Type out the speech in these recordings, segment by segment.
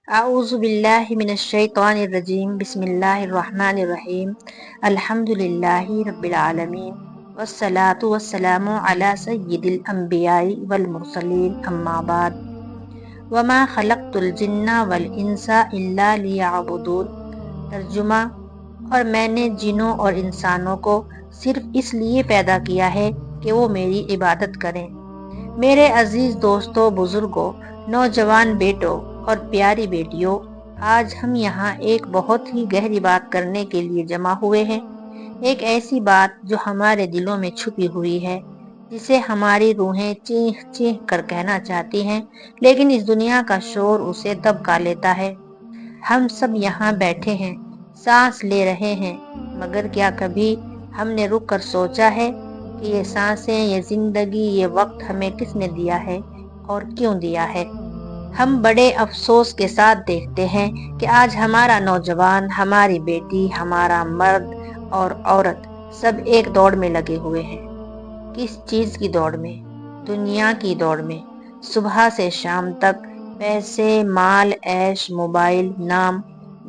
اعوذ باللہ من الشیطان الرجیم بسم اللہ الرحمن الرحیم الحمد للہ رب العالمین والصلاة والسلام علی سید الانبیاء والمرسلین اما بعد وما خلقت الجن والانس الا لیعبدون۔ ترجمہ: اور میں نے جنوں اور انسانوں کو صرف اس لیے پیدا کیا ہے کہ وہ میری عبادت کریں۔ میرے عزیز دوستوں، بزرگوں، نوجوان بیٹوں اور پیاری بیٹیوں، آج ہم یہاں ایک بہت ہی گہری بات کرنے کے لیے جمع ہوئے ہیں۔ ایک ایسی بات جو ہمارے دلوں میں چھپی ہوئی ہے، جسے ہماری روحیں چیخ چیخ کر کہنا چاہتی ہیں، لیکن اس دنیا کا شور اسے دبکا لیتا ہے۔ ہم سب یہاں بیٹھے ہیں، سانس لے رہے ہیں، مگر کیا کبھی ہم نے رک کر سوچا ہے کہ یہ سانسیں، یہ زندگی، یہ وقت ہمیں کس نے دیا ہے اور کیوں دیا ہے؟ ہم بڑے افسوس کے ساتھ دیکھتے ہیں کہ آج ہمارا نوجوان، ہماری بیٹی، ہمارا مرد اور عورت سب ایک دوڑ میں لگے ہوئے ہیں۔ کس چیز کی دوڑ میں؟ دنیا کی دوڑ میں۔ صبح سے شام تک پیسے، مال، عیش، موبائل، نام،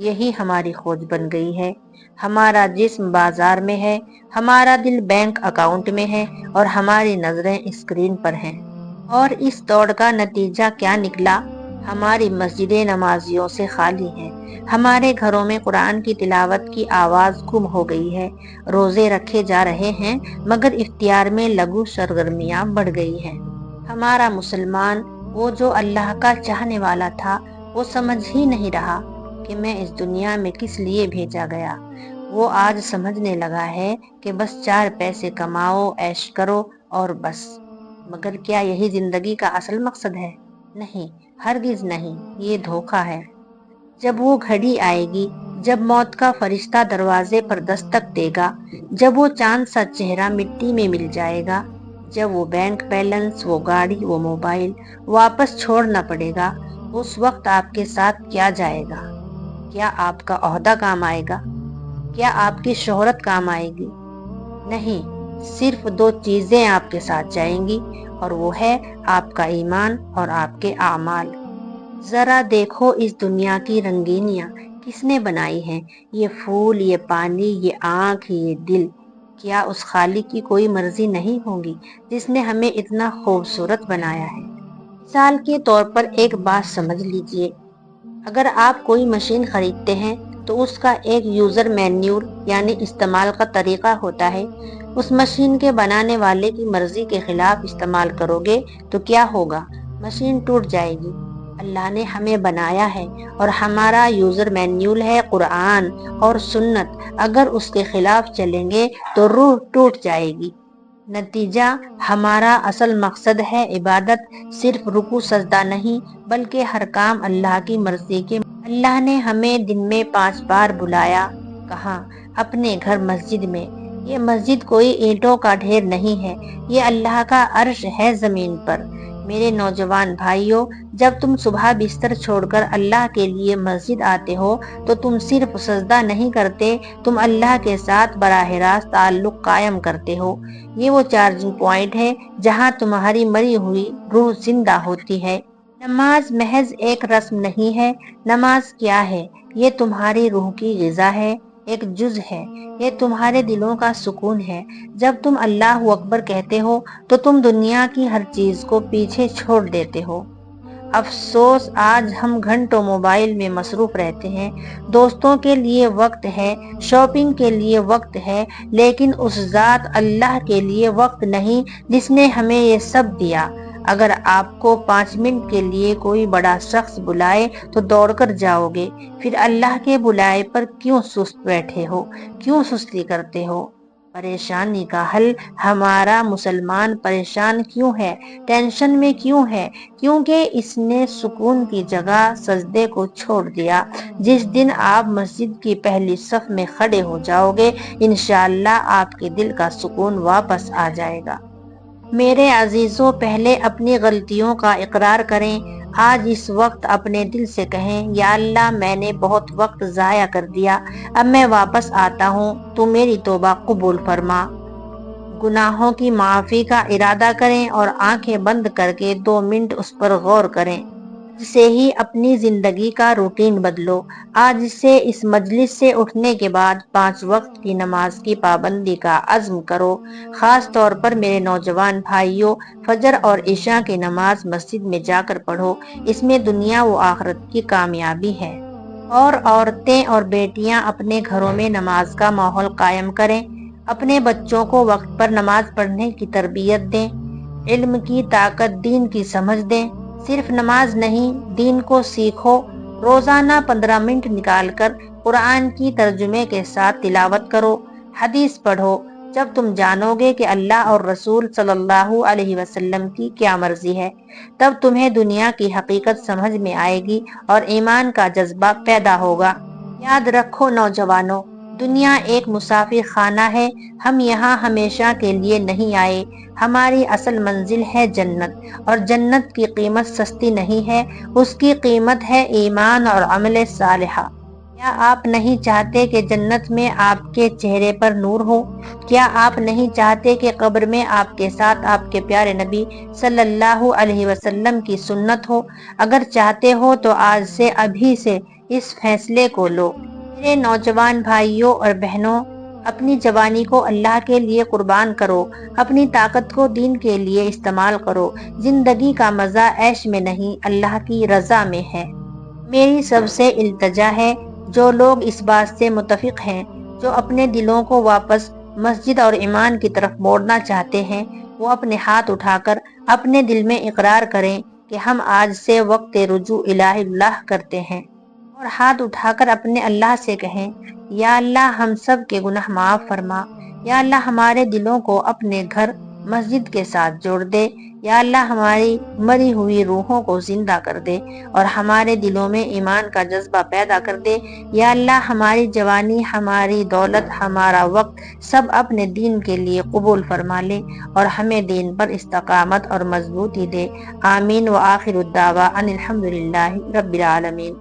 یہی ہماری کھوج بن گئی ہے۔ ہمارا جسم بازار میں ہے، ہمارا دل بینک اکاؤنٹ میں ہے اور ہماری نظریں اسکرین پر ہیں۔ اور اس دوڑ کا نتیجہ کیا نکلا؟ ہماری مسجدیں نمازیوں سے خالی ہیں، ہمارے گھروں میں قرآن کی تلاوت کی آواز گم ہو گئی ہے، روزے رکھے جا رہے ہیں مگر افطار میں لغو سرگرمیاں بڑھ گئی ہیں۔ ہمارا مسلمان، وہ جو اللہ کا چاہنے والا تھا، وہ سمجھ ہی نہیں رہا کہ میں اس دنیا میں کس لیے بھیجا گیا۔ وہ آج سمجھنے لگا ہے کہ بس 4 پیسے کماؤ، عیش کرو اور بس۔ مگر کیا یہی زندگی کا اصل مقصد ہے؟ نہیں، ہرگز نہیں، یہ دھوکہ ہے۔ جب وہ گھڑی آئے گی، جب موت کا فرشتہ دروازے پر دستک دے گا، جب وہ چاند سا چہرہ مٹی میں مل جائے گا، جب وہ بینک بیلنس، وہ گاڑی، وہ موبائل واپس چھوڑنا پڑے گا، اس وقت آپ کے ساتھ کیا جائے گا؟ کیا آپ کا عہدہ کام آئے گا؟ کیا آپ کی شہرت کام آئے گی؟ نہیں، صرف 2 چیزیں آپ کے ساتھ جائیں گی، اور وہ ہے آپ کا ایمان اور آپ کے اعمال۔ ذرا دیکھو اس دنیا کی رنگینیاں کس نے بنائی ہیں؟ یہ پھول، یہ پانی، یہ آنکھ، یہ دل۔ کیا اس خالق کی کوئی مرضی نہیں ہوگی جس نے ہمیں اتنا خوبصورت بنایا ہے؟ مثال کے طور پر ایک بات سمجھ لیجئے، اگر آپ کوئی مشین خریدتے ہیں تو اس کا ایک یوزر مینیول یعنی استعمال کا طریقہ ہوتا ہے۔ اس مشین کے بنانے والے کی مرضی کے خلاف استعمال کرو گے تو کیا ہوگا؟ مشین ٹوٹ جائے گی۔ اللہ نے ہمیں بنایا ہے اور ہمارا یوزر مینیول ہے قرآن اور سنت۔ اگر اس کے خلاف چلیں گے تو روح ٹوٹ جائے گی۔ نتیجہ، ہمارا اصل مقصد ہے عبادت، صرف رکوع سجدہ نہیں بلکہ ہر کام اللہ کی مرضی کے۔ اللہ نے ہمیں دن میں 5 بار بلایا، کہاں؟ اپنے گھر مسجد میں۔ یہ مسجد کوئی اینٹوں کا ڈھیر نہیں ہے، یہ اللہ کا عرش ہے زمین پر۔ میرے نوجوان بھائیوں، جب تم صبح بستر چھوڑ کر اللہ کے لیے مسجد آتے ہو تو تم صرف سجدہ نہیں کرتے، تم اللہ کے ساتھ براہ راست تعلق قائم کرتے ہو۔ یہ وہ چارجنگ پوائنٹ ہے جہاں تمہاری مری ہوئی روح زندہ ہوتی ہے۔ نماز محض ایک رسم نہیں ہے۔ نماز کیا ہے؟ یہ تمہاری روح کی غذا ہے، ایک جز ہے۔ یہ تمہارے دلوں کا سکون ہے۔ جب تم اللہ اکبر کہتے ہو تو تم دنیا کی ہر چیز کو پیچھے چھوڑ دیتے ہو۔ افسوس، آج ہم گھنٹوں موبائل میں مصروف رہتے ہیں۔ دوستوں کے لیے وقت ہے، شاپنگ کے لیے وقت ہے، لیکن اس ذات اللہ کے لیے وقت نہیں جس نے ہمیں یہ سب دیا۔ اگر آپ کو 5 منٹ کے لیے کوئی بڑا شخص بلائے تو دوڑ کر جاؤ گے، پھر اللہ کے بلائے پر کیوں سست بیٹھے ہو؟ کیوں سستی کرتے ہو؟ پریشانی کا حل، ہمارا مسلمان پریشان کیوں ہے، ٹینشن میں کیوں ہے؟ کیونکہ اس نے سکون کی جگہ سجدے کو چھوڑ دیا۔ جس دن آپ مسجد کی پہلی صف میں کھڑے ہو جاؤ گے، انشاءاللہ آپ کے دل کا سکون واپس آ جائے گا۔ میرے عزیزوں، پہلے اپنی غلطیوں کا اقرار کریں۔ آج اس وقت اپنے دل سے کہیں، یا اللہ، میں نے بہت وقت ضائع کر دیا، اب میں واپس آتا ہوں، تو میری توبہ قبول فرما۔ گناہوں کی معافی کا ارادہ کریں اور آنکھیں بند کر کے 2 منٹ اس پر غور کریں۔ سے ہی اپنی زندگی کا روٹین بدلو۔ آج سے اس مجلس سے اٹھنے کے بعد 5 وقت کی نماز کی پابندی کا عزم کرو۔ خاص طور پر میرے نوجوان بھائیوں، فجر اور عشاء کی نماز مسجد میں جا کر پڑھو، اس میں دنیا و آخرت کی کامیابی ہے۔ اور عورتیں اور بیٹیاں اپنے گھروں میں نماز کا ماحول قائم کریں، اپنے بچوں کو وقت پر نماز پڑھنے کی تربیت دیں، علم کی طاقت، دین کی سمجھ دیں۔ صرف نماز نہیں، دین کو سیکھو۔ روزانہ 15 منٹ نکال کر قرآن کی ترجمے کے ساتھ تلاوت کرو، حدیث پڑھو۔ جب تم جانو گے کہ اللہ اور رسول صلی اللہ علیہ وسلم کی کیا مرضی ہے، تب تمہیں دنیا کی حقیقت سمجھ میں آئے گی اور ایمان کا جذبہ پیدا ہوگا۔ یاد رکھو نوجوانوں، دنیا ایک مسافر خانہ ہے، ہم یہاں ہمیشہ کے لیے نہیں آئے۔ ہماری اصل منزل ہے جنت، اور جنت کی قیمت سستی نہیں ہے، اس کی قیمت ہے ایمان اور عمل صالحہ۔ کیا آپ نہیں چاہتے کہ جنت میں آپ کے چہرے پر نور ہو؟ کیا آپ نہیں چاہتے کہ قبر میں آپ کے ساتھ آپ کے پیارے نبی صلی اللہ علیہ وسلم کی سنت ہو؟ اگر چاہتے ہو تو آج سے، ابھی سے اس فیصلے کو لو۔ میرے نوجوان بھائیوں اور بہنوں، اپنی جوانی کو اللہ کے لیے قربان کرو، اپنی طاقت کو دین کے لیے استعمال کرو۔ زندگی کا مزہ عیش میں نہیں، اللہ کی رضا میں ہے۔ میری سب سے التجا ہے، جو لوگ اس بات سے متفق ہیں، جو اپنے دلوں کو واپس مسجد اور ایمان کی طرف موڑنا چاہتے ہیں، وہ اپنے ہاتھ اٹھا کر اپنے دل میں اقرار کریں کہ ہم آج سے وقت رجوع الی اللہ کرتے ہیں، اور ہاتھ اٹھا کر اپنے اللہ سے کہیں، یا اللہ ہم سب کے گناہ معاف فرما، یا اللہ ہمارے دلوں کو اپنے گھر مسجد کے ساتھ جوڑ دے، یا اللہ ہماری مری ہوئی روحوں کو زندہ کر دے اور ہمارے دلوں میں ایمان کا جذبہ پیدا کر دے، یا اللہ ہماری جوانی، ہماری دولت، ہمارا وقت سب اپنے دین کے لیے قبول فرما لے اور ہمیں دین پر استقامت اور مضبوطی دے۔ آمین۔ وآخر الدعوی ان الحمد للہ رب العالمین۔